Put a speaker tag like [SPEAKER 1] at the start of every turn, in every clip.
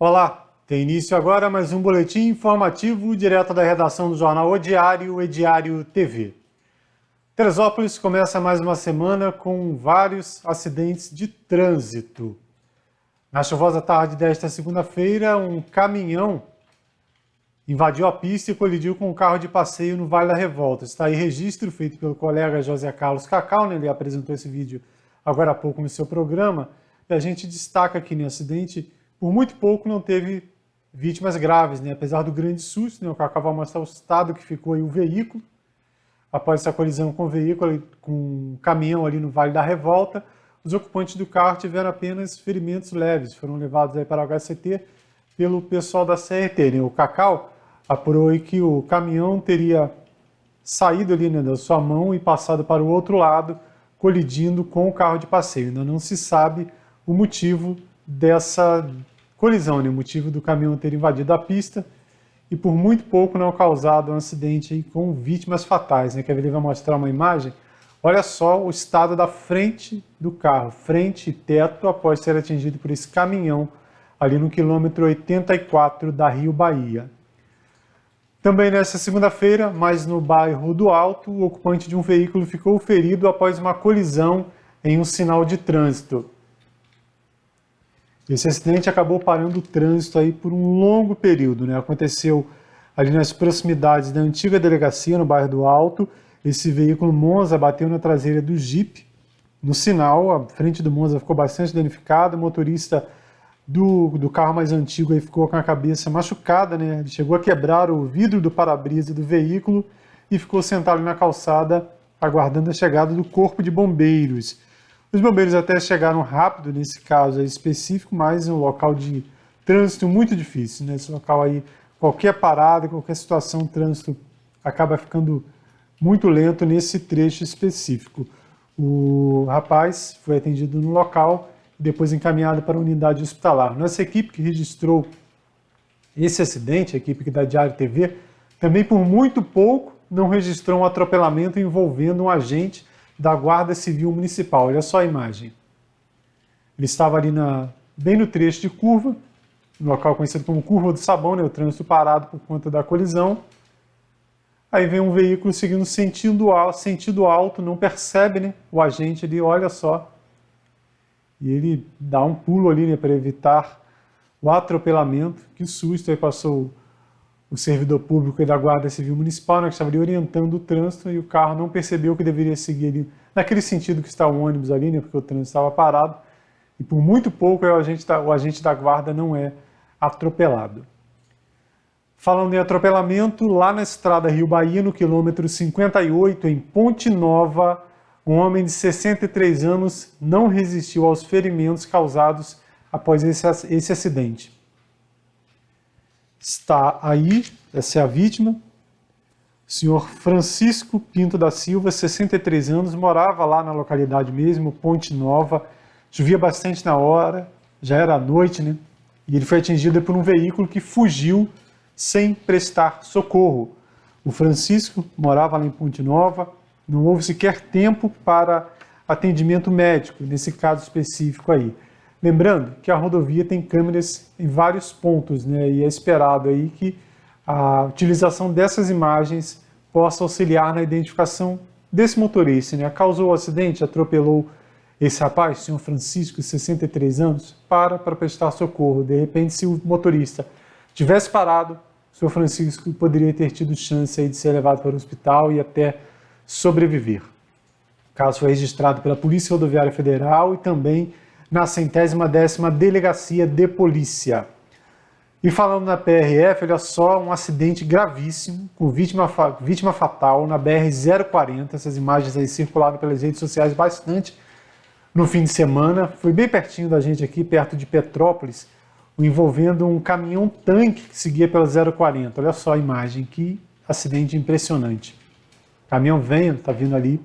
[SPEAKER 1] Olá, tem início agora mais um boletim informativo direto da redação do jornal O Diário e Diário TV. Teresópolis começa mais uma semana com vários acidentes de trânsito. Na chuvosa tarde desta segunda-feira, um caminhão invadiu a pista e colidiu com um carro de passeio no Vale da Revolta. Está aí registro feito pelo colega José Carlos Cacau, né? Ele apresentou esse vídeo agora há pouco no seu programa, e a gente destaca aqui no acidente. Por muito pouco não teve vítimas graves, né? Apesar do grande susto, né? O Cacau vai mostrar o estado que ficou aí o veículo, após essa colisão com o veículo, com um caminhão ali no Vale da Revolta. Os ocupantes do carro tiveram apenas ferimentos leves, foram levados aí para o HCT pelo pessoal da CRT, né? O Cacau apurou aí que o caminhão teria saído ali, né, da sua mão e passado para o outro lado, colidindo com o carro de passeio. Ainda não se sabe o motivo dessa colisão, né? O motivo do caminhão ter invadido a pista e por muito pouco não causado um acidente aí com vítimas fatais, né? Que ele vai mostrar uma imagem. Olha só o estado da frente do carro, frente e teto, após ser atingido por esse caminhão ali no quilômetro 84 da Rio Bahia. Também nesta segunda-feira, mas no bairro do Alto, o ocupante de um veículo ficou ferido após uma colisão em um sinal de trânsito. Esse acidente acabou parando o trânsito aí por um longo período, né? Aconteceu ali nas proximidades da antiga delegacia, no bairro do Alto. Esse veículo Monza bateu na traseira do Jeep no sinal, a frente do Monza ficou bastante danificada, o motorista do carro mais antigo aí ficou com a cabeça machucada, né? Ele chegou a quebrar o vidro do para-brisa do veículo e ficou sentado na calçada aguardando a chegada do corpo de bombeiros. Os bombeiros até chegaram rápido nesse caso aí específico, mas é um local de trânsito muito difícil, né? Esse local aí, qualquer parada, qualquer situação, o trânsito acaba ficando muito lento nesse trecho específico. O rapaz foi atendido no local e depois encaminhado para a unidade hospitalar. Nossa equipe que registrou esse acidente, a equipe da Diário TV, também por muito pouco não registrou um atropelamento envolvendo um agente da Guarda Civil Municipal. Olha só a imagem. Ele estava ali bem no trecho de curva, no local conhecido como Curva do Sabão, né? O trânsito parado por conta da colisão. Aí vem um veículo seguindo sentido alto, não percebe, né? O agente ali, olha só. E ele dá um pulo ali, né, para evitar o atropelamento. Que susto, aí passou o servidor público da Guarda Civil Municipal, né, que estava ali orientando o trânsito, e o carro não percebeu que deveria seguir ali, naquele sentido que está o ônibus ali, né, porque o trânsito estava parado, e por muito pouco o agente da guarda não é atropelado. Falando em atropelamento, lá na estrada Rio Bahia, no quilômetro 58, em Ponte Nova, um homem de 63 anos não resistiu aos ferimentos causados após esse acidente. Está aí, essa é a vítima, o senhor Francisco Pinto da Silva, 63 anos, morava lá na localidade mesmo, Ponte Nova, chovia bastante na hora, já era noite, né? E ele foi atingido por um veículo que fugiu sem prestar socorro. O Francisco morava lá em Ponte Nova, não houve sequer tempo para atendimento médico, nesse caso específico aí. Lembrando que a rodovia tem câmeras em vários pontos, né? E é esperado aí que a utilização dessas imagens possa auxiliar na identificação desse motorista, né? Causou o acidente, atropelou esse rapaz, o senhor Francisco, 63 anos, para prestar socorro. De repente, se o motorista tivesse parado, o senhor Francisco poderia ter tido chance aí de ser levado para o hospital e até sobreviver. O caso foi registrado pela Polícia Rodoviária Federal e também na 110ª Delegacia de Polícia. E falando na PRF, olha só, um acidente gravíssimo, com vítima fatal na BR-040. Essas imagens aí circularam pelas redes sociais bastante no fim de semana. Foi bem pertinho da gente aqui, perto de Petrópolis, envolvendo um caminhão-tanque que seguia pela 040. Olha só a imagem, que acidente impressionante. O caminhão está vindo ali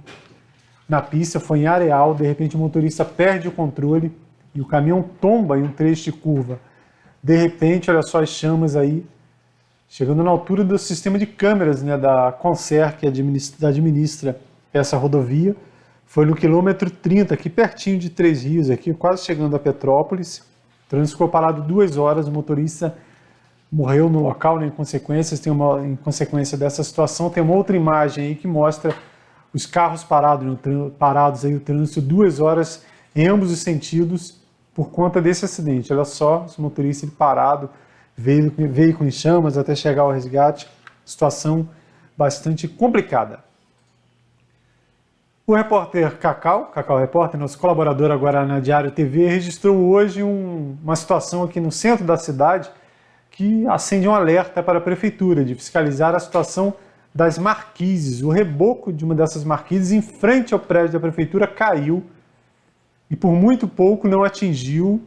[SPEAKER 1] na pista, foi em areal, de repente o motorista perde o controle e o caminhão tomba em um trecho de curva. De repente, olha só as chamas aí, chegando na altura do sistema de câmeras, né, da Concer, que administra essa rodovia. Foi no quilômetro 30, aqui pertinho de Três Rios, aqui, quase chegando a Petrópolis. trânsito ficou parado 2 horas, o motorista morreu no local, né, em consequência dessa situação. Tem uma outra imagem aí que mostra os carros parados aí, o trânsito 2 horas em ambos os sentidos por conta desse acidente. Olha só, esse motorista parado, veículo em chamas até chegar ao resgate, situação bastante complicada. O repórter Cacau Repórter, nosso colaborador agora na Diário TV, registrou hoje uma situação aqui no centro da cidade que acende um alerta para a prefeitura de fiscalizar a situação das marquises. O reboco de uma dessas marquises em frente ao prédio da prefeitura caiu e por muito pouco não atingiu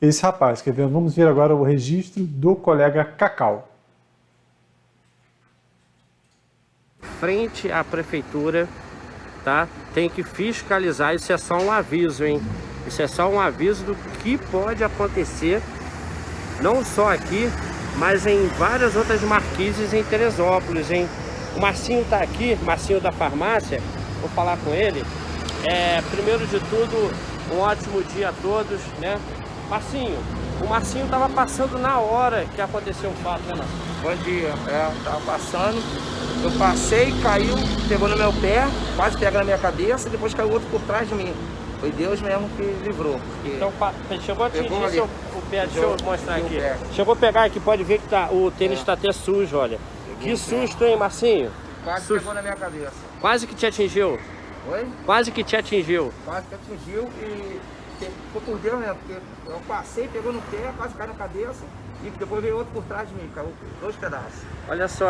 [SPEAKER 1] esse rapaz. Quer ver? Vamos ver agora o registro do colega Cacau.
[SPEAKER 2] Frente à prefeitura, tá? Tem que fiscalizar, isso é só um aviso, hein? Isso é só um aviso do que pode acontecer, não só aqui, mas em várias outras marquises em Teresópolis, hein? O Marcinho tá aqui, Marcinho da farmácia, vou falar com ele. Primeiro de tudo, um ótimo dia a todos, né? Marcinho, o Marcinho tava passando na hora que aconteceu o fato, né, Marcinho?
[SPEAKER 3] Bom dia, tava passando, eu passei, caiu, pegou no meu pé, quase pega na minha cabeça, e depois caiu outro por trás de mim. Foi Deus mesmo que livrou. Porque...
[SPEAKER 2] Então, chegou a atingir o pé, deixa eu mostrar aqui. Chegou a pegar aqui, pode ver que o tênis está até sujo, olha. Que susto, hein, Marcinho?
[SPEAKER 3] Quase pegou na minha cabeça.
[SPEAKER 2] Quase que te atingiu.
[SPEAKER 3] Oi?
[SPEAKER 2] Quase que te atingiu.
[SPEAKER 3] Quase que atingiu e foi por Deus mesmo, porque eu passei, pegou no pé, quase caiu na cabeça e depois veio outro por trás de mim, caiu 2 pedaços.
[SPEAKER 2] Olha só,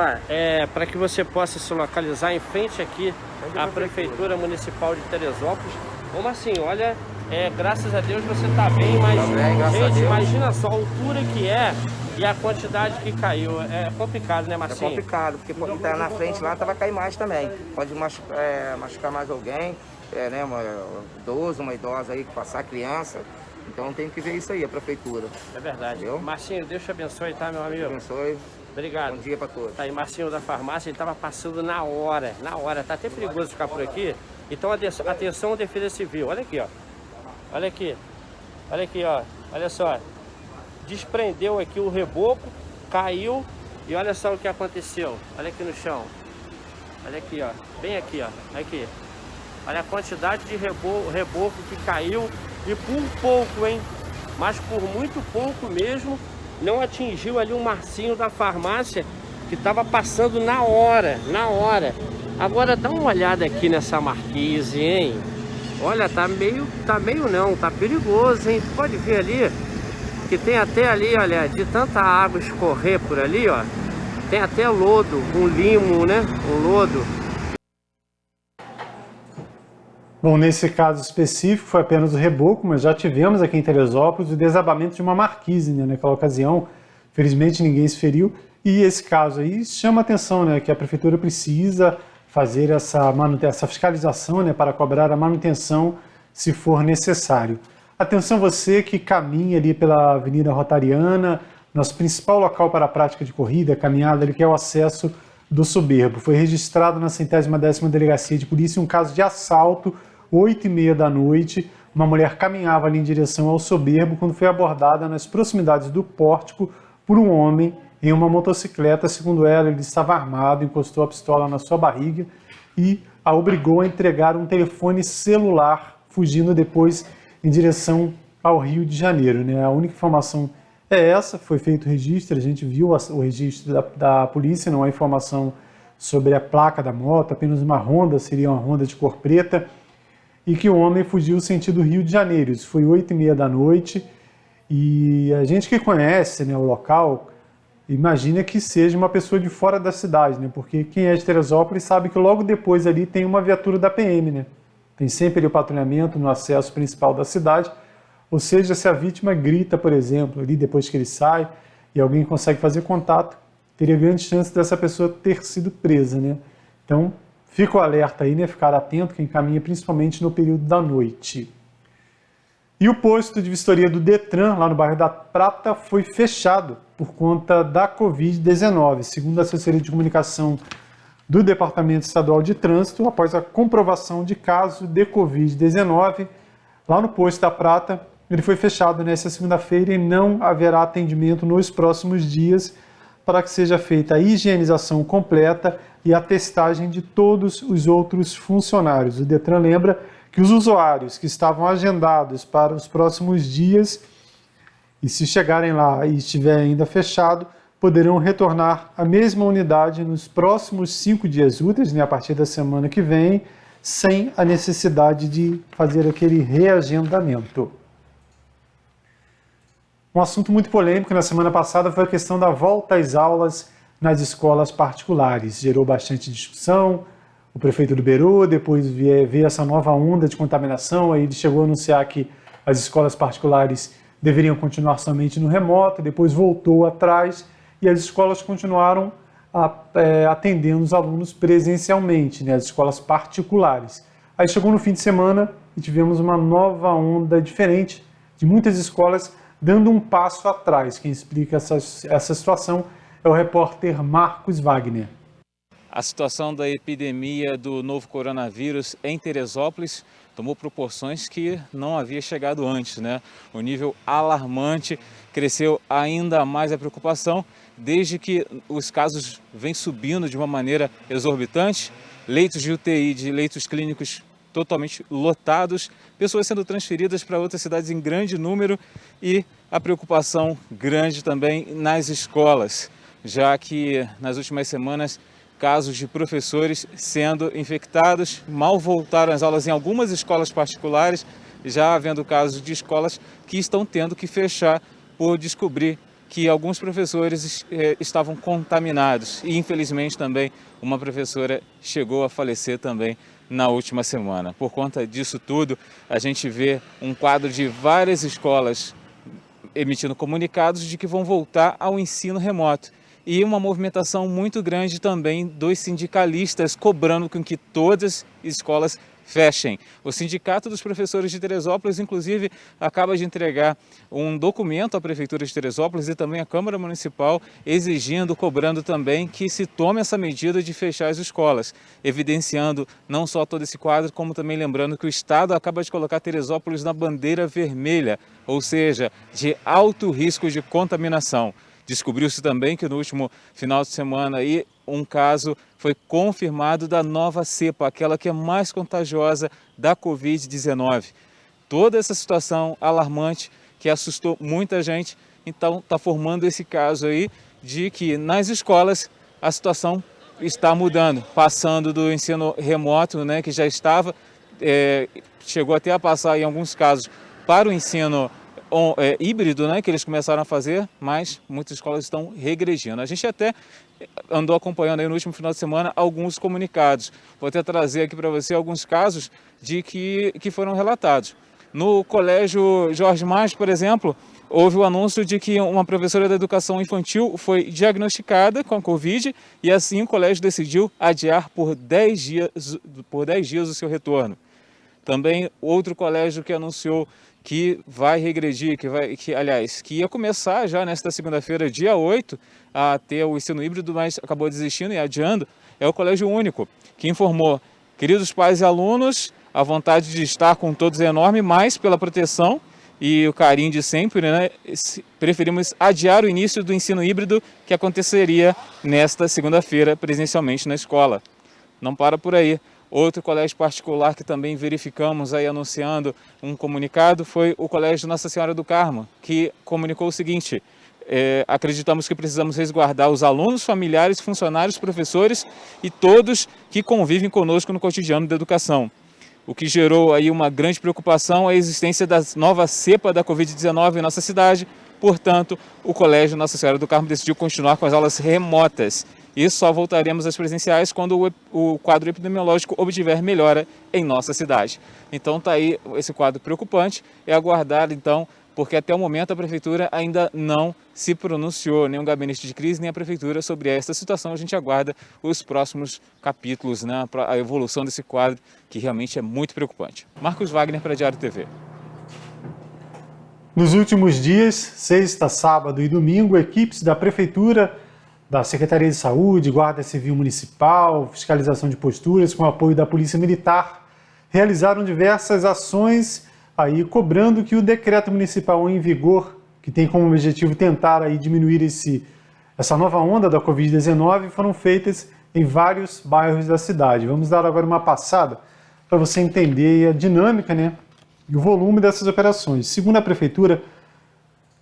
[SPEAKER 2] para que você possa se localizar em frente aqui à Prefeitura Municipal de Teresópolis. Ô Marcinho, olha, graças a Deus você tá bem, mas
[SPEAKER 3] tá bem,
[SPEAKER 2] gente, imagina só a altura que é e a quantidade que caiu. É complicado, né, Marcinho?
[SPEAKER 3] É complicado, porque pode estar na frente lá, vai cair mais também. Pode machucar mais alguém, né, uma idosa aí que passar, criança. Então tem que ver isso aí, a prefeitura.
[SPEAKER 2] É verdade. Entendeu? Marcinho, Deus te abençoe, tá, meu amigo?
[SPEAKER 3] Deus abençoe.
[SPEAKER 2] Obrigado.
[SPEAKER 3] Bom dia pra todos.
[SPEAKER 2] Tá aí, Marcinho da farmácia, ele tava passando na hora. Tá até perigoso ficar por aqui. Então, atenção, Defesa Civil. Olha aqui, ó. Olha aqui, ó. Olha só. Desprendeu aqui o reboco, caiu e olha só o que aconteceu. Olha aqui no chão. Olha aqui, ó. Bem aqui, ó. Aqui. Olha a quantidade de reboco que caiu e por pouco, hein? Mas por muito pouco mesmo, não atingiu ali o Marcinho da farmácia que estava passando na hora. Agora dá uma olhada aqui nessa marquise, hein? Olha, tá perigoso, hein? Pode ver ali que tem até ali, olha, de tanta água escorrer por ali, ó. Tem até lodo, um limo, né? Um lodo.
[SPEAKER 1] Bom, nesse caso específico foi apenas o reboco, mas já tivemos aqui em Teresópolis o desabamento de uma marquise, né? Naquela ocasião, felizmente ninguém se feriu. E esse caso aí chama a atenção, né? Que a prefeitura precisa fazer essa fiscalização, né, para cobrar a manutenção se for necessário. Atenção você que caminha ali pela Avenida Rotariana, nosso principal local para a prática de corrida, caminhada, ali, que é o acesso do Soberbo. Foi registrado na 110ª Delegacia de Polícia um caso de assalto, 8h30 da noite. Uma mulher caminhava ali em direção ao Soberbo quando foi abordada nas proximidades do pórtico por um homem em uma motocicleta. Segundo ela, ele estava armado, encostou a pistola na sua barriga e a obrigou a entregar um telefone celular, fugindo depois em direção ao Rio de Janeiro, né? A única informação é essa, foi feito o registro, a gente viu o registro da polícia, não há informação sobre a placa da moto, apenas uma Honda, seria uma Honda de cor preta, e que o homem fugiu sentido Rio de Janeiro. Isso foi 8h30 da noite, e a gente que conhece, né, o local, imagina que seja uma pessoa de fora da cidade, né? Porque quem é de Teresópolis sabe que logo depois ali tem uma viatura da PM, né? Tem sempre ali o patrulhamento no acesso principal da cidade, ou seja, se a vítima grita, por exemplo, ali depois que ele sai e alguém consegue fazer contato, teria grande chance dessa pessoa ter sido presa, né? Então, fica o alerta aí, né? Ficar atento quem caminha principalmente no período da noite. E o posto de vistoria do Detran, lá no bairro da Prata, foi fechado por conta da Covid-19. Segundo a assessoria de comunicação do Departamento Estadual de Trânsito, após a comprovação de caso de Covid-19, lá no posto da Prata, ele foi fechado nesta segunda-feira e não haverá atendimento nos próximos dias para que seja feita a higienização completa e a testagem de todos os outros funcionários. O Detran lembra que os usuários que estavam agendados para os próximos dias e se chegarem lá e estiver ainda fechado, poderão retornar à mesma unidade nos próximos 5 dias úteis, a partir da semana que vem, sem a necessidade de fazer aquele reagendamento. Um assunto muito polêmico na semana passada foi a questão da volta às aulas nas escolas particulares. Gerou bastante discussão, o prefeito liberou, depois veio essa nova onda de contaminação, aí ele chegou a anunciar que as escolas particulares deveriam continuar somente no remoto, depois voltou atrás e as escolas continuaram atendendo os alunos presencialmente, as escolas particulares. Aí chegou no fim de semana e tivemos uma nova onda diferente de muitas escolas dando um passo atrás. Quem explica essa situação é o repórter Marcos Wagner.
[SPEAKER 4] A situação da epidemia do novo coronavírus em Teresópolis tomou proporções que não havia chegado antes, O nível alarmante, cresceu ainda mais a preocupação, desde que os casos vêm subindo de uma maneira exorbitante, leitos de UTI, de leitos clínicos totalmente lotados, pessoas sendo transferidas para outras cidades em grande número e a preocupação grande também nas escolas, já que nas últimas semanas casos de professores sendo infectados, mal voltaram às aulas em algumas escolas particulares, já havendo casos de escolas que estão tendo que fechar por descobrir que alguns professores estavam contaminados. E infelizmente também uma professora chegou a falecer também na última semana. Por conta disso tudo, a gente vê um quadro de várias escolas emitindo comunicados de que vão voltar ao ensino remoto. E uma movimentação muito grande também dos sindicalistas cobrando com que todas as escolas fechem. O Sindicato dos Professores de Teresópolis, inclusive, acaba de entregar um documento à Prefeitura de Teresópolis e também à Câmara Municipal, exigindo, cobrando também que se tome essa medida de fechar as escolas, evidenciando não só todo esse quadro, como também lembrando que o Estado acaba de colocar Teresópolis na bandeira vermelha, ou seja, de alto risco de contaminação. Descobriu-se também que no último final de semana aí, um caso foi confirmado da nova cepa, aquela que é mais contagiosa da Covid-19. Toda essa situação alarmante que assustou muita gente, então está formando esse caso aí de que nas escolas a situação está mudando, passando do ensino remoto, que já estava, chegou até a passar em alguns casos para o ensino híbrido, que eles começaram a fazer, mas muitas escolas estão regredindo. A gente até andou acompanhando aí no último final de semana alguns comunicados. Vou até trazer aqui para você alguns casos de que foram relatados. No Colégio Jorge Maggi, por exemplo, houve o anúncio de que uma professora da educação infantil foi diagnosticada com a Covid e assim o colégio decidiu adiar por 10 dias o seu retorno. Também outro colégio que anunciou que vai regredir, que ia começar já nesta segunda-feira, dia 8, a ter o ensino híbrido, mas acabou desistindo e adiando, é o Colégio Único, que informou: queridos pais e alunos, a vontade de estar com todos é enorme, mas pela proteção e o carinho de sempre, preferimos adiar o início do ensino híbrido que aconteceria nesta segunda-feira presencialmente na escola. Não para por aí. Outro colégio particular que também verificamos aí anunciando um comunicado foi o Colégio Nossa Senhora do Carmo, que comunicou o seguinte: acreditamos que precisamos resguardar os alunos, familiares, funcionários, professores e todos que convivem conosco no cotidiano da educação. O que gerou aí uma grande preocupação é a existência da nova cepa da Covid-19 em nossa cidade. Portanto, o Colégio Nossa Senhora do Carmo decidiu continuar com as aulas remotas. E só voltaremos às presenciais quando o quadro epidemiológico obtiver melhora em nossa cidade. Então está aí esse quadro preocupante, é aguardar então, porque até o momento a Prefeitura ainda não se pronunciou, nem o Gabinete de Crise, nem a Prefeitura sobre esta situação. A gente aguarda os próximos capítulos, a evolução desse quadro, que realmente é muito preocupante. Marcos Wagner para Diário TV.
[SPEAKER 1] Nos últimos dias, sexta, sábado e domingo, equipes da Prefeitura, da Secretaria de Saúde, Guarda Civil Municipal, fiscalização de posturas, com apoio da Polícia Militar, realizaram diversas ações aí cobrando que o decreto municipal em vigor, que tem como objetivo tentar aí diminuir essa nova onda da Covid-19, foram feitas em vários bairros da cidade. Vamos dar agora uma passada para você entender a dinâmica, né, e o volume dessas operações. Segundo a prefeitura,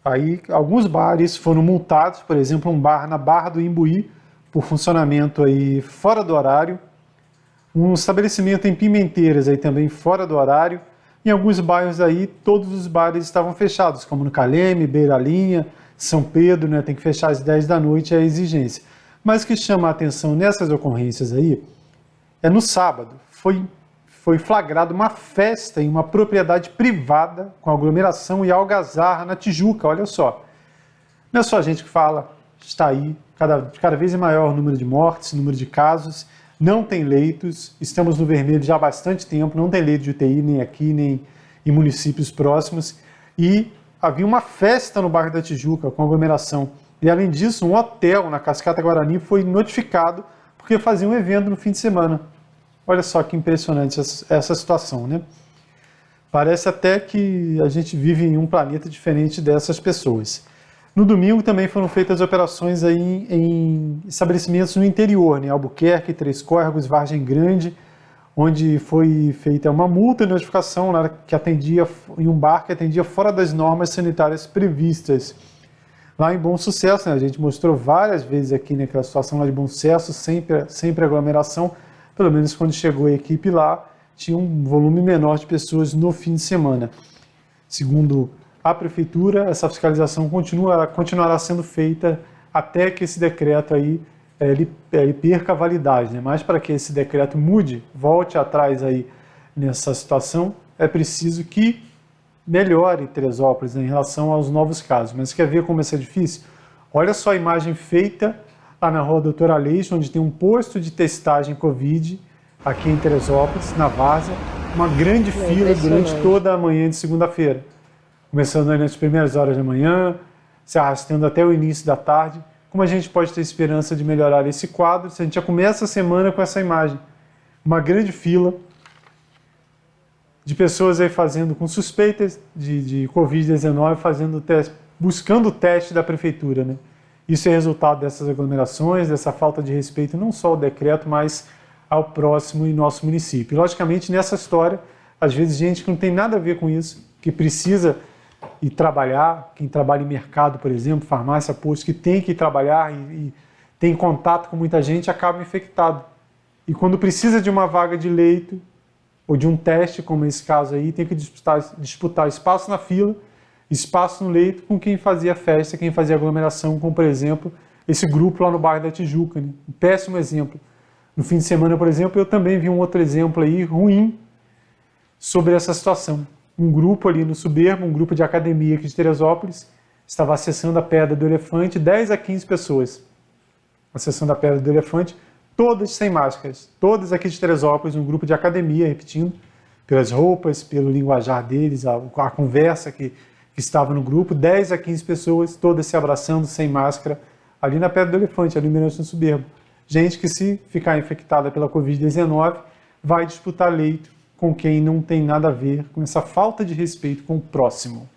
[SPEAKER 1] aí alguns bares foram multados, por exemplo, um bar na Barra do Imbuí, por funcionamento aí fora do horário, um estabelecimento em Pimenteiras aí também fora do horário. Em alguns bairros aí, todos os bares estavam fechados, como no Caleme, Beira-Linha, São Pedro, né, tem que fechar às 10 da noite, é a exigência. Mas o que chama a atenção nessas ocorrências aí, é no sábado, foi flagrada uma festa em uma propriedade privada com aglomeração e algazarra na Tijuca, olha só. Não é só a gente que fala, está aí, cada vez maior o número de mortes, o número de casos, não tem leitos, estamos no vermelho já há bastante tempo, não tem leito de UTI nem aqui, nem em municípios próximos, e havia uma festa no bairro da Tijuca com aglomeração. E além disso, um hotel na Cascata Guarani foi notificado porque fazia um evento no fim de semana. Olha só que impressionante essa situação, né? Parece até que a gente vive em um planeta diferente dessas pessoas. No domingo também foram feitas operações aí em estabelecimentos no interior, né? Albuquerque, Três Córregos, Vargem Grande, onde foi feita uma multa e notificação que atendia em um bar que atendia fora das normas sanitárias previstas. Lá em Bom Sucesso, né? A gente mostrou várias vezes aqui naquela situação lá de Bom Sucesso, sempre aglomeração, pelo menos quando chegou a equipe lá, tinha um volume menor de pessoas no fim de semana. Segundo a prefeitura, essa fiscalização continuará sendo feita até que esse decreto aí ele perca a validade, né? Mas para que esse decreto mude, volte atrás aí nessa situação, é preciso que melhore Teresópolis, né, em relação aos novos casos. Mas quer ver como isso é difícil? Olha só a imagem feita lá na Rua Doutor Aleixo, onde tem um posto de testagem Covid aqui em Teresópolis, na Várzea, uma grande fila durante toda a manhã de segunda-feira. Começando aí nas primeiras horas da manhã, se arrastando até o início da tarde. Como a gente pode ter esperança de melhorar esse quadro se a gente já começa a semana com essa imagem? Uma grande fila de pessoas aí com suspeitas de Covid-19, buscando o teste da prefeitura, né? Isso é resultado dessas aglomerações, dessa falta de respeito não só ao decreto, mas ao próximo e nosso município. E, logicamente, nessa história, às vezes gente que não tem nada a ver com isso, que precisa ir trabalhar, quem trabalha em mercado, por exemplo, farmácia, posto, que tem que ir trabalhar e tem contato com muita gente, acaba infectado. E quando precisa de uma vaga de leito ou de um teste, como esse caso aí, tem que disputar espaço na fila, espaço no leito com quem fazia festa, quem fazia aglomeração, como, por exemplo, esse grupo lá no bairro da Tijuca, né? Um péssimo exemplo. No fim de semana, por exemplo, eu também vi um outro exemplo aí ruim sobre essa situação. Um grupo ali no Soberbo, um grupo de academia aqui de Teresópolis, estava acessando a Pedra do Elefante, 10 a 15 pessoas acessando a Pedra do Elefante, todas sem máscaras, todas aqui de Teresópolis, um grupo de academia, repetindo, pelas roupas, pelo linguajar deles, a conversa que estava no grupo, 10 a 15 pessoas, todas se abraçando, sem máscara, ali na Pedra do Elefante, ali no Soberbo. Gente que, se ficar infectada pela Covid-19, vai disputar leito com quem não tem nada a ver com essa falta de respeito com o próximo.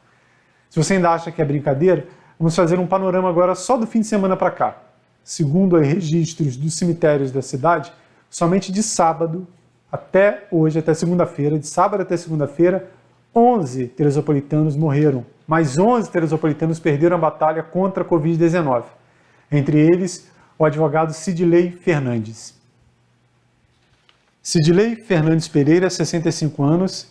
[SPEAKER 1] Se você ainda acha que é brincadeira, vamos fazer um panorama agora só do fim de semana para cá. Segundo os registros dos cemitérios da cidade, somente de sábado até hoje, até segunda-feira, de sábado até segunda-feira, 11 teresopolitanos morreram, mas 11 teresopolitanos perderam a batalha contra a Covid-19. Entre eles, o advogado Sidley Fernandes. Sidley Fernandes Pereira, 65 anos,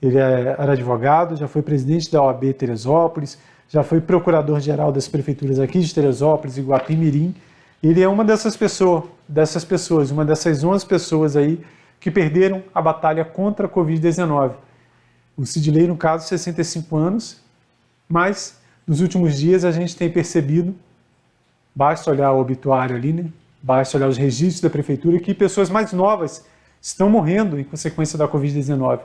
[SPEAKER 1] ele era advogado, já foi presidente da OAB Teresópolis, já foi procurador-geral das prefeituras aqui de Teresópolis e Guapimirim. Ele é uma dessas pessoas, uma dessas 11 pessoas aí que perderam a batalha contra a Covid-19. O Sidley, no caso, 65 anos, mas nos últimos dias a gente tem percebido, basta olhar o obituário ali, né? Basta olhar os registros da prefeitura, que pessoas mais novas estão morrendo em consequência da Covid-19.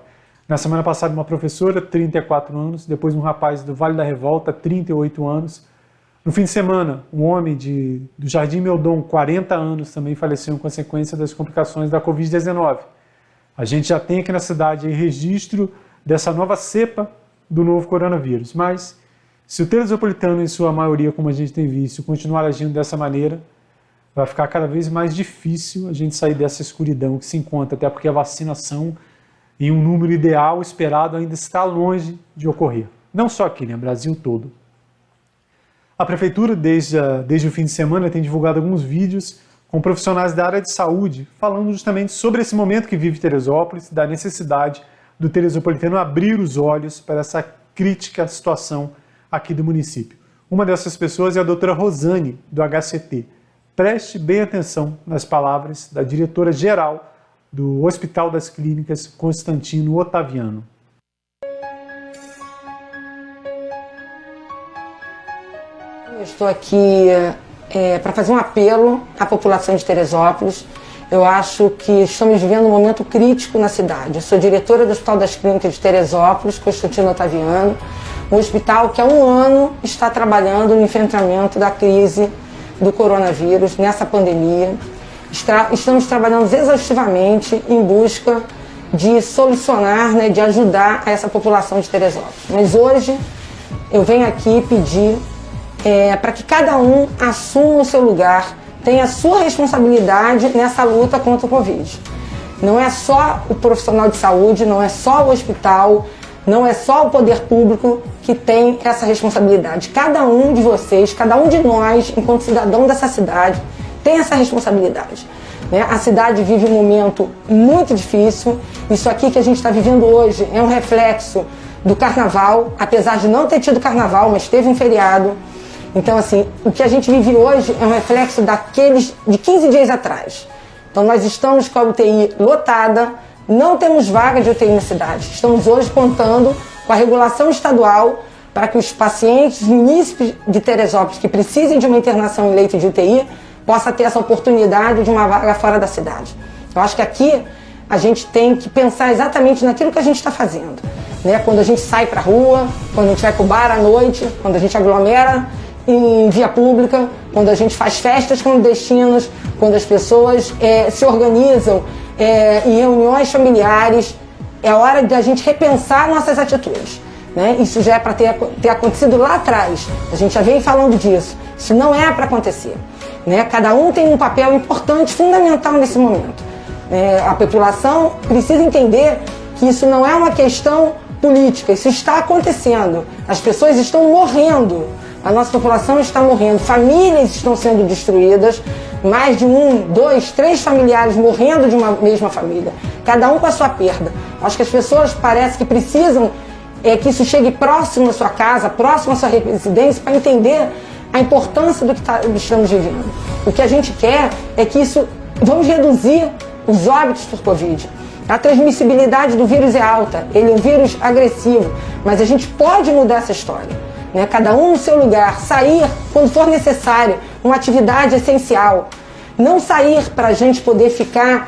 [SPEAKER 1] Na semana passada, uma professora, 34 anos, depois um rapaz do Vale da Revolta, 38 anos. No fim de semana, um homem do Jardim Meldon, 40 anos, também faleceu em consequência das complicações da Covid-19. A gente já tem aqui na cidade aí registro dessa nova cepa do novo coronavírus. Mas, se o Teresópolitano, em sua maioria, como a gente tem visto, continuar agindo dessa maneira, vai ficar cada vez mais difícil a gente sair dessa escuridão que se encontra, até porque a vacinação, em um número ideal esperado, ainda está longe de ocorrer. Não só aqui, né? Brasil todo. A Prefeitura, desde o fim de semana, tem divulgado alguns vídeos com profissionais da área de saúde, falando justamente sobre esse momento que vive Teresópolis, da necessidade do Teresópolitano abrir os olhos para essa crítica situação aqui do município. Uma dessas pessoas é a doutora Rosane, do HCT. Preste bem atenção nas palavras da diretora-geral do Hospital das Clínicas, Constantino Otaviano.
[SPEAKER 5] Eu estou aqui para fazer um apelo à população de Teresópolis. Eu acho que estamos vivendo um momento crítico na cidade. Eu sou diretora do Hospital das Clínicas de Teresópolis, Constantino Otaviano, um hospital que há um ano está trabalhando no enfrentamento da crise do coronavírus, nessa pandemia. Estamos trabalhando exaustivamente em busca de solucionar, né, de ajudar essa população de Teresópolis. Mas hoje eu venho aqui pedir para que cada um assuma o seu lugar, tenha a sua responsabilidade nessa luta contra o Covid. Não é só o profissional de saúde, não é só o hospital, não é só o poder público que tem essa responsabilidade. Cada um de vocês, cada um de nós, enquanto cidadão dessa cidade, tem essa responsabilidade. Né? A cidade vive um momento muito difícil. Isso aqui que a gente está vivendo hoje é um reflexo do carnaval, apesar de não ter tido carnaval, mas teve um feriado. Então, assim, o que a gente vive hoje é um reflexo daqueles de 15 dias atrás. Então, nós estamos com a UTI lotada, não temos vaga de UTI na cidade. Estamos hoje contando com a regulação estadual para que os pacientes munícipes de Teresópolis que precisem de uma internação em leito de UTI possam ter essa oportunidade de uma vaga fora da cidade. Eu acho que aqui a gente tem que pensar exatamente naquilo que a gente está fazendo. Né? Quando a gente sai para a rua, quando a gente vai para o bar à noite, quando a gente aglomera em via pública, quando a gente faz festas clandestinas, quando as pessoas se organizam em reuniões familiares, é hora de a gente repensar nossas atitudes. Né? Isso já é para ter acontecido lá atrás, a gente já vem falando disso, isso não é para acontecer. Né? Cada um tem um papel importante, fundamental nesse momento. A população precisa entender que isso não é uma questão política, isso está acontecendo, as pessoas estão morrendo. A nossa população está morrendo, famílias estão sendo destruídas, mais de 1, 2, 3 familiares morrendo de uma mesma família, cada um com a sua perda. Acho que as pessoas parecem que precisam que isso chegue próximo à sua casa, próximo à sua residência, para entender a importância do que estamos vivendo. O que a gente quer é que vamos reduzir os óbitos por Covid. A transmissibilidade do vírus é alta, ele é um vírus agressivo, mas a gente pode mudar essa história. Né? Cada um no seu lugar, sair quando for necessário, uma atividade essencial. Não sair para a gente poder ficar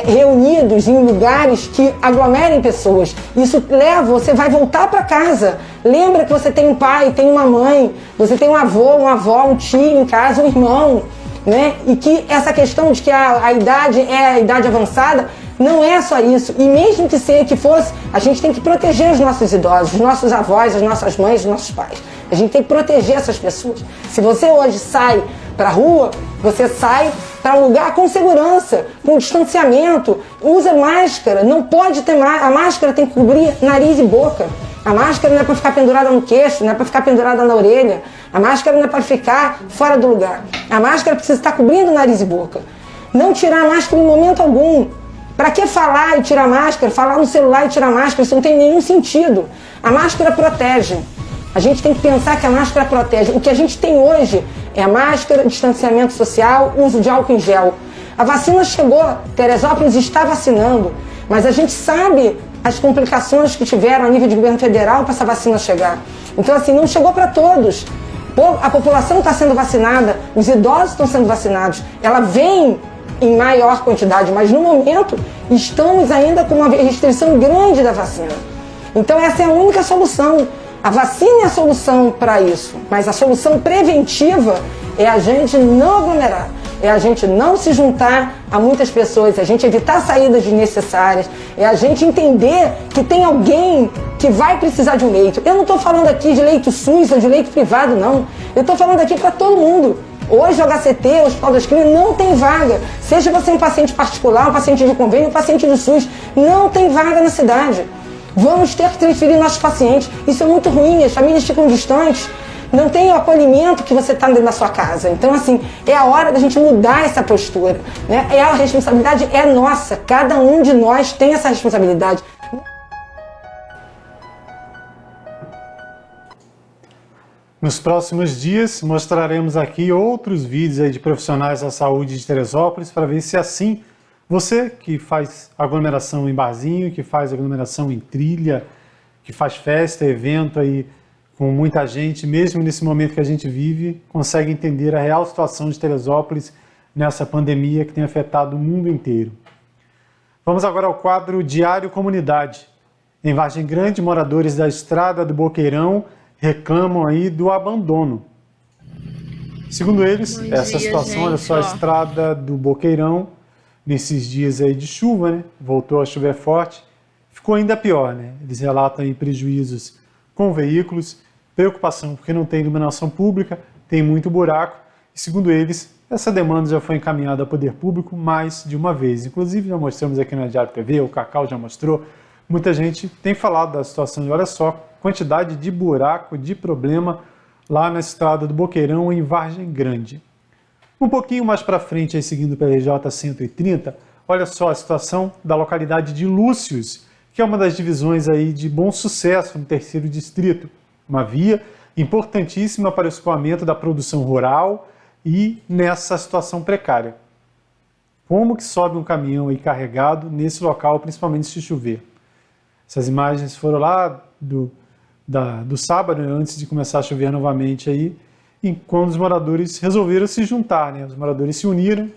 [SPEAKER 5] reunidos em lugares que aglomerem pessoas. Isso você vai voltar para casa. Lembra que você tem um pai, tem uma mãe, você tem um avô, uma avó, um tio em casa, um irmão. Né? E que essa questão de que a idade é a idade avançada, não é só isso. E mesmo que fosse, a gente tem que proteger os nossos idosos, os nossos avós, as nossas mães, os nossos pais. A gente tem que proteger essas pessoas. Se você hoje sai para a rua, você sai para um lugar com segurança, com distanciamento, usa máscara, não pode ter a máscara tem que cobrir nariz e boca. A máscara não é para ficar pendurada no queixo, não é para ficar pendurada na orelha. A máscara não é para ficar fora do lugar. A máscara precisa estar cobrindo nariz e boca. Não tirar a máscara em momento algum. Para que falar e tirar a máscara, falar no celular e tirar a máscara, isso não tem nenhum sentido. A máscara protege. A gente tem que pensar que a máscara protege. O que a gente tem hoje é a máscara, distanciamento social, uso de álcool em gel. A vacina chegou, Teresópolis está vacinando, mas a gente sabe as complicações que tiveram a nível de governo federal para essa vacina chegar. Então, assim, não chegou para todos. A população está sendo vacinada, os idosos estão sendo vacinados. Ela vem em maior quantidade, mas no momento estamos ainda com uma restrição grande da vacina. Então essa é a única solução. A vacina é a solução para isso, mas a solução preventiva é a gente não aglomerar, é a gente não se juntar a muitas pessoas, é a gente evitar saídas desnecessárias, é a gente entender que tem alguém que vai precisar de um leito. Eu não estou falando aqui de leito SUS ou de leito privado, não. Eu estou falando aqui para todo mundo. Hoje o HCT, o Hospital das Clínicas, não tem vaga. Seja você um paciente particular, um paciente de convênio, um paciente do SUS, não tem vaga na cidade. Vamos ter que transferir nossos pacientes. Isso é muito ruim, as famílias ficam distantes. Não tem o acolhimento que você está dentro da sua casa. Então, assim, é a hora da gente mudar essa postura, né? A responsabilidade é nossa. Cada um de nós tem essa responsabilidade.
[SPEAKER 1] Nos próximos dias, mostraremos aqui outros vídeos aí de profissionais da saúde de Teresópolis para ver se assim, você que faz aglomeração em barzinho, que faz aglomeração em trilha, que faz festa, evento aí com muita gente, mesmo nesse momento que a gente vive, consegue entender a real situação de Teresópolis nessa pandemia que tem afetado o mundo inteiro. Vamos agora ao quadro Diário Comunidade. Em Vargem Grande, moradores da Estrada do Boqueirão reclamam aí do abandono. Segundo eles, essa situação, olha só, a Estrada do Boqueirão, nesses dias aí de chuva, né? Voltou a chover forte, ficou ainda pior, né? Eles relatam aí prejuízos com veículos, preocupação porque não tem iluminação pública, tem muito buraco, e segundo eles, essa demanda já foi encaminhada ao poder público mais de uma vez. Inclusive, já mostramos aqui na Diário TV, o Cacau já mostrou, muita gente tem falado da situação e olha só, quantidade de buraco, de problema lá na Estrada do Boqueirão, em Vargem Grande. Um pouquinho mais para frente, aí, seguindo pela RJ 130, olha só a situação da localidade de Lúcius, que é uma das divisões aí de Bom Sucesso no 3º Distrito. Uma via importantíssima para o escoamento da produção rural e nessa situação precária. Como que sobe um caminhão aí carregado nesse local, principalmente se chover? Essas imagens foram lá do sábado, né, antes de começar a chover novamente aí, e quando os moradores resolveram se juntar, né? Os moradores se uniram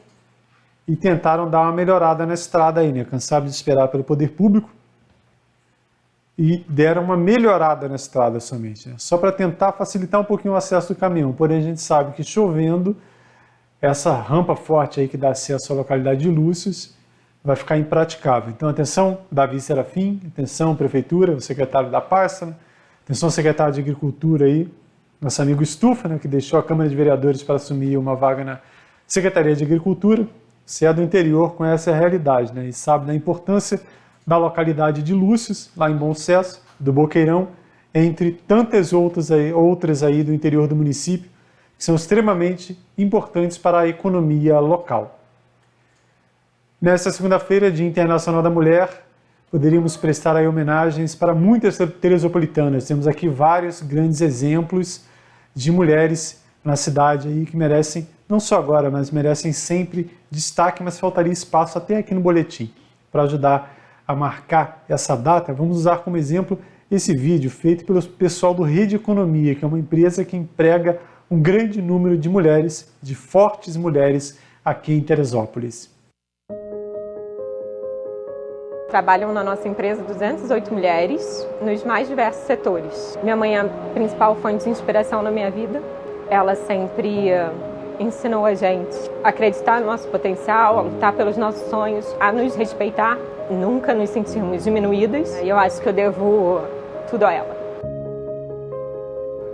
[SPEAKER 1] e tentaram dar uma melhorada na estrada aí, né? Cansados de esperar pelo poder público e deram uma melhorada na estrada somente, né? Só para tentar facilitar um pouquinho o acesso do caminhão. Porém, a gente sabe que chovendo, essa rampa forte aí que dá acesso à localidade de Lúcius vai ficar impraticável. Então, atenção, Davi Serafim, atenção, Prefeitura, o secretário da pasta, né? Atenção, secretário de Agricultura aí, nosso amigo Estufa, né, que deixou a Câmara de Vereadores para assumir uma vaga na Secretaria de Agricultura. Você é do interior, conhece a realidade, né, e sabe da importância da localidade de Lúcius, lá em Bom Sucesso, do Boqueirão, entre tantas outras aí do interior do município, que são extremamente importantes para a economia local. Nesta segunda-feira, Dia Internacional da Mulher, poderíamos prestar aí homenagens para muitas teresopolitanas. Temos aqui vários grandes exemplos de mulheres na cidade aí que merecem, não só agora, mas merecem sempre destaque, mas faltaria espaço até aqui no boletim. Para ajudar a marcar essa data, vamos usar como exemplo esse vídeo feito pelo pessoal do Rede Economia, que é uma empresa que emprega um grande número de mulheres, de fortes mulheres aqui em Teresópolis.
[SPEAKER 6] Trabalham na nossa empresa 208 mulheres, nos mais diversos setores. Minha mãe é a principal fonte de inspiração na minha vida. Ela sempre ensinou a gente a acreditar no nosso potencial, a lutar pelos nossos sonhos, a nos respeitar, nunca nos sentirmos diminuídas. E eu acho que eu devo tudo a ela.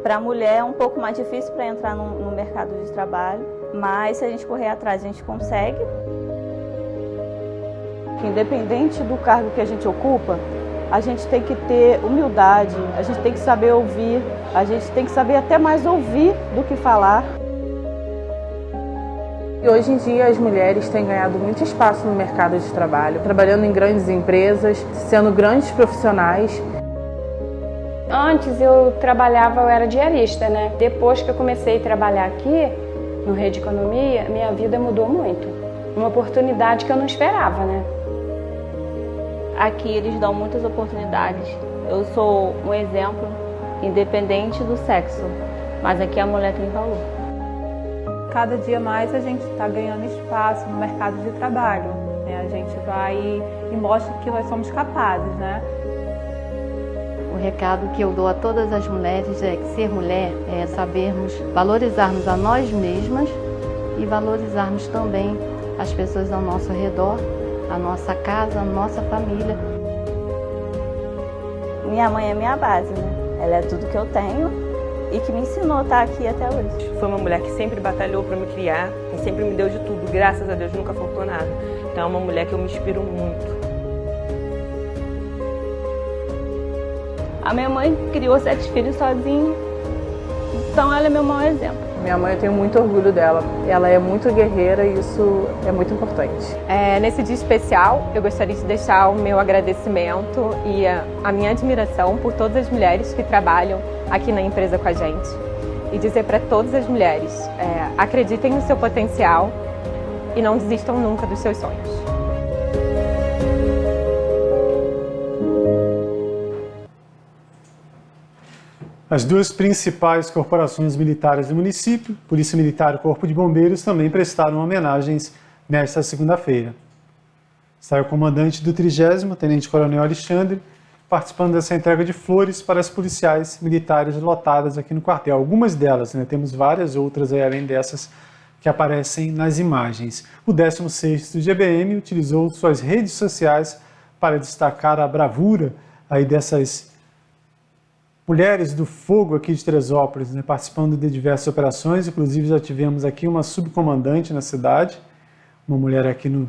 [SPEAKER 7] Para a mulher é um pouco mais difícil para entrar no mercado de trabalho, mas se a gente correr atrás, a gente consegue.
[SPEAKER 8] Independente do cargo que a gente ocupa, a gente tem que ter humildade, a gente tem que saber ouvir, a gente tem que saber até mais ouvir do que falar.
[SPEAKER 9] E hoje em dia as mulheres têm ganhado muito espaço no mercado de trabalho, trabalhando em grandes empresas, sendo grandes profissionais.
[SPEAKER 10] Antes eu era diarista, né? Depois que eu comecei a trabalhar aqui, no Rede Economia, minha vida mudou muito. Uma oportunidade que eu não esperava, né?
[SPEAKER 7] Aqui eles dão muitas oportunidades. Eu sou um exemplo, independente do sexo, mas aqui a mulher tem valor.
[SPEAKER 11] Cada dia mais a gente está ganhando espaço no mercado de trabalho, né? A gente vai e mostra que nós somos capazes, né?
[SPEAKER 12] O recado que eu dou a todas as mulheres é que ser mulher é sabermos valorizarmos a nós mesmas e valorizarmos também as pessoas ao nosso redor, a nossa casa, a nossa família.
[SPEAKER 7] Minha mãe é minha base, né? Ela é tudo que eu tenho e que me ensinou a estar aqui até hoje.
[SPEAKER 13] Foi uma mulher que sempre batalhou para me criar e sempre me deu de tudo. Graças a Deus nunca faltou nada. Então é uma mulher que eu me inspiro muito.
[SPEAKER 7] A minha mãe criou 7 filhos sozinha, então ela é meu maior exemplo.
[SPEAKER 9] Minha mãe, eu tenho muito orgulho dela. Ela é muito guerreira e isso é muito importante.
[SPEAKER 6] Nesse dia especial, eu gostaria de deixar o meu agradecimento e a minha admiração por todas as mulheres que trabalham aqui na empresa com a gente. E dizer para todas as mulheres, acreditem no seu potencial e não desistam nunca dos seus sonhos.
[SPEAKER 1] As duas principais corporações militares do município, Polícia Militar e Corpo de Bombeiros, também prestaram homenagens nesta segunda-feira. Está o comandante do 30º, Tenente Coronel Alexandre, participando dessa entrega de flores para as policiais militares lotadas aqui no quartel. Algumas delas, né? Temos várias outras aí, além dessas que aparecem nas imagens. O 16º GBM utilizou suas redes sociais para destacar a bravura aí dessas mulheres do fogo aqui de Teresópolis, né, participando de diversas operações. Inclusive já tivemos aqui uma subcomandante na cidade, uma mulher aqui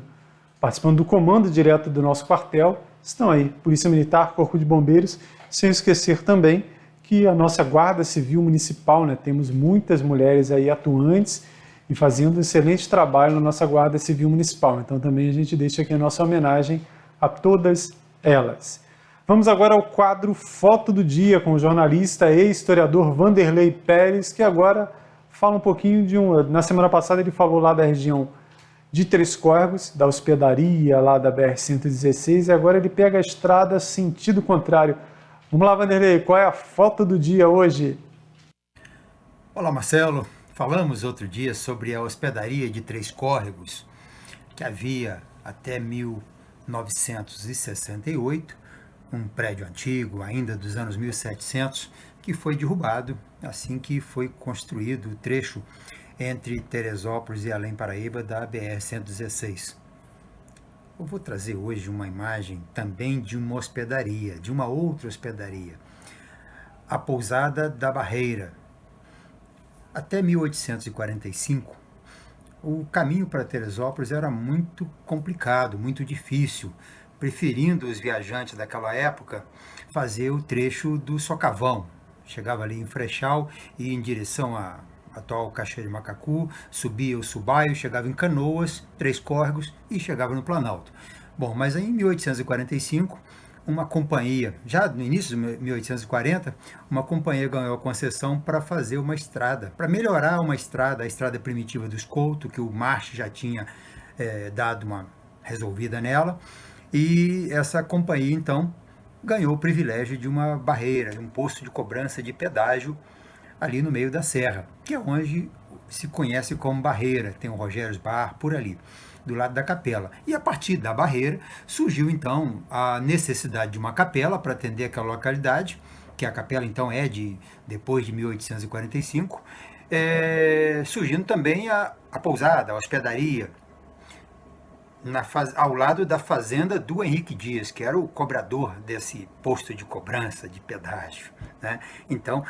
[SPEAKER 1] participando do comando direto do nosso quartel. Estão aí, Polícia Militar, Corpo de Bombeiros, sem esquecer também que a nossa Guarda Civil Municipal, né, temos muitas mulheres aí atuantes e fazendo um excelente trabalho na nossa Guarda Civil Municipal. Então também a gente deixa aqui a nossa homenagem a todas elas. Vamos agora ao quadro Foto do Dia com o jornalista e historiador Vanderlei Pérez, que agora fala um pouquinho na semana passada ele falou lá da região de Três Córregos, da hospedaria lá da BR-116, e agora ele pega a estrada sentido contrário. Vamos lá, Vanderlei, qual é a foto do dia hoje?
[SPEAKER 14] Olá, Marcelo. Falamos outro dia sobre a hospedaria de Três Córregos, que havia até 1968, um prédio antigo, ainda dos anos 1700, que foi derrubado assim que foi construído o trecho entre Teresópolis e Além Paraíba da BR-116. Eu vou trazer hoje uma imagem também de uma hospedaria, de uma outra hospedaria, a Pousada da Barreira. Até 1845, o caminho para Teresópolis era muito complicado, muito difícil, preferindo os viajantes daquela época fazer o trecho do Socavão. Chegava ali em Frechal e em direção à atual Cachoeira de Macacu, subia o Subaio, chegava em Canoas, Três Córregos e chegava no Planalto. Bom, mas aí em 1845, uma companhia, já no início de 1840, uma companhia ganhou a concessão para fazer uma estrada, para melhorar uma estrada, a estrada primitiva do Escolto, que o March já tinha dado uma resolvida nela. E essa companhia, então, ganhou o privilégio de uma barreira, de um posto de cobrança de pedágio ali no meio da serra, que é onde se conhece como Barreira, tem o Rogérios Bar por ali, do lado da capela. E a partir da Barreira surgiu, então, a necessidade de uma capela para atender aquela localidade, que a capela, então, é depois de 1845, surgindo também a pousada, a hospedaria, ao lado da fazenda do Henrique Dias, que era o cobrador desse posto de cobrança de pedágio, né? Então,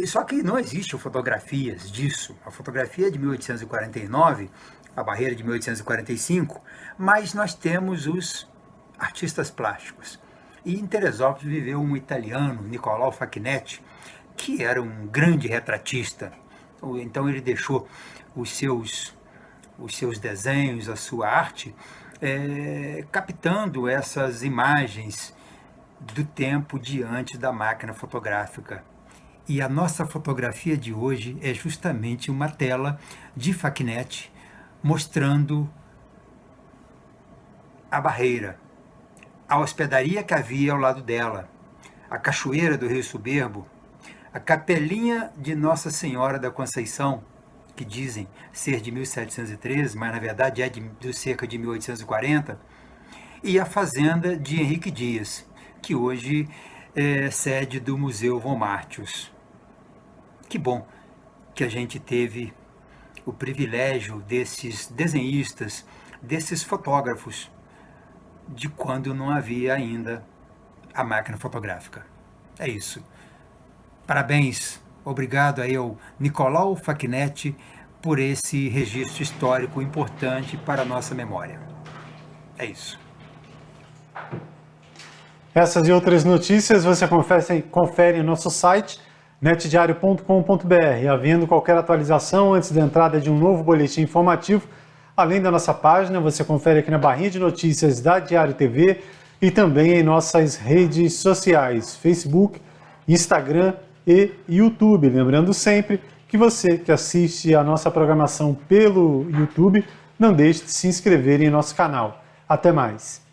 [SPEAKER 14] só que não existem fotografias disso. A fotografia é de 1849, a Barreira de 1845, mas nós temos os artistas plásticos. E em Teresópolis viveu um italiano, Nicolau Facchinetti, que era um grande retratista. Então ele deixou os seus desenhos, a sua arte, captando essas imagens do tempo diante da máquina fotográfica. E a nossa fotografia de hoje é justamente uma tela de Facchinetti mostrando a Barreira, a hospedaria que havia ao lado dela, a cachoeira do Rio Soberbo, a capelinha de Nossa Senhora da Conceição, que dizem ser de 1713, mas na verdade é de cerca de 1840, e a fazenda de Henrique Dias, que hoje é sede do Museu Von Martius. Que bom que a gente teve o privilégio desses desenhistas, desses fotógrafos, de quando não havia ainda a máquina fotográfica. É isso. Parabéns, obrigado aí ao Nicolau Facchinetti por esse registro histórico importante para a nossa memória. É isso.
[SPEAKER 1] Essas e outras notícias você confere em nosso site netdiario.com.br. Havendo qualquer atualização antes da entrada de um novo boletim informativo, além da nossa página, você confere aqui na barrinha de notícias da Diário TV e também em nossas redes sociais, Facebook, Instagram e YouTube. Lembrando sempre que você que assiste a nossa programação pelo YouTube, não deixe de se inscrever em nosso canal. Até mais!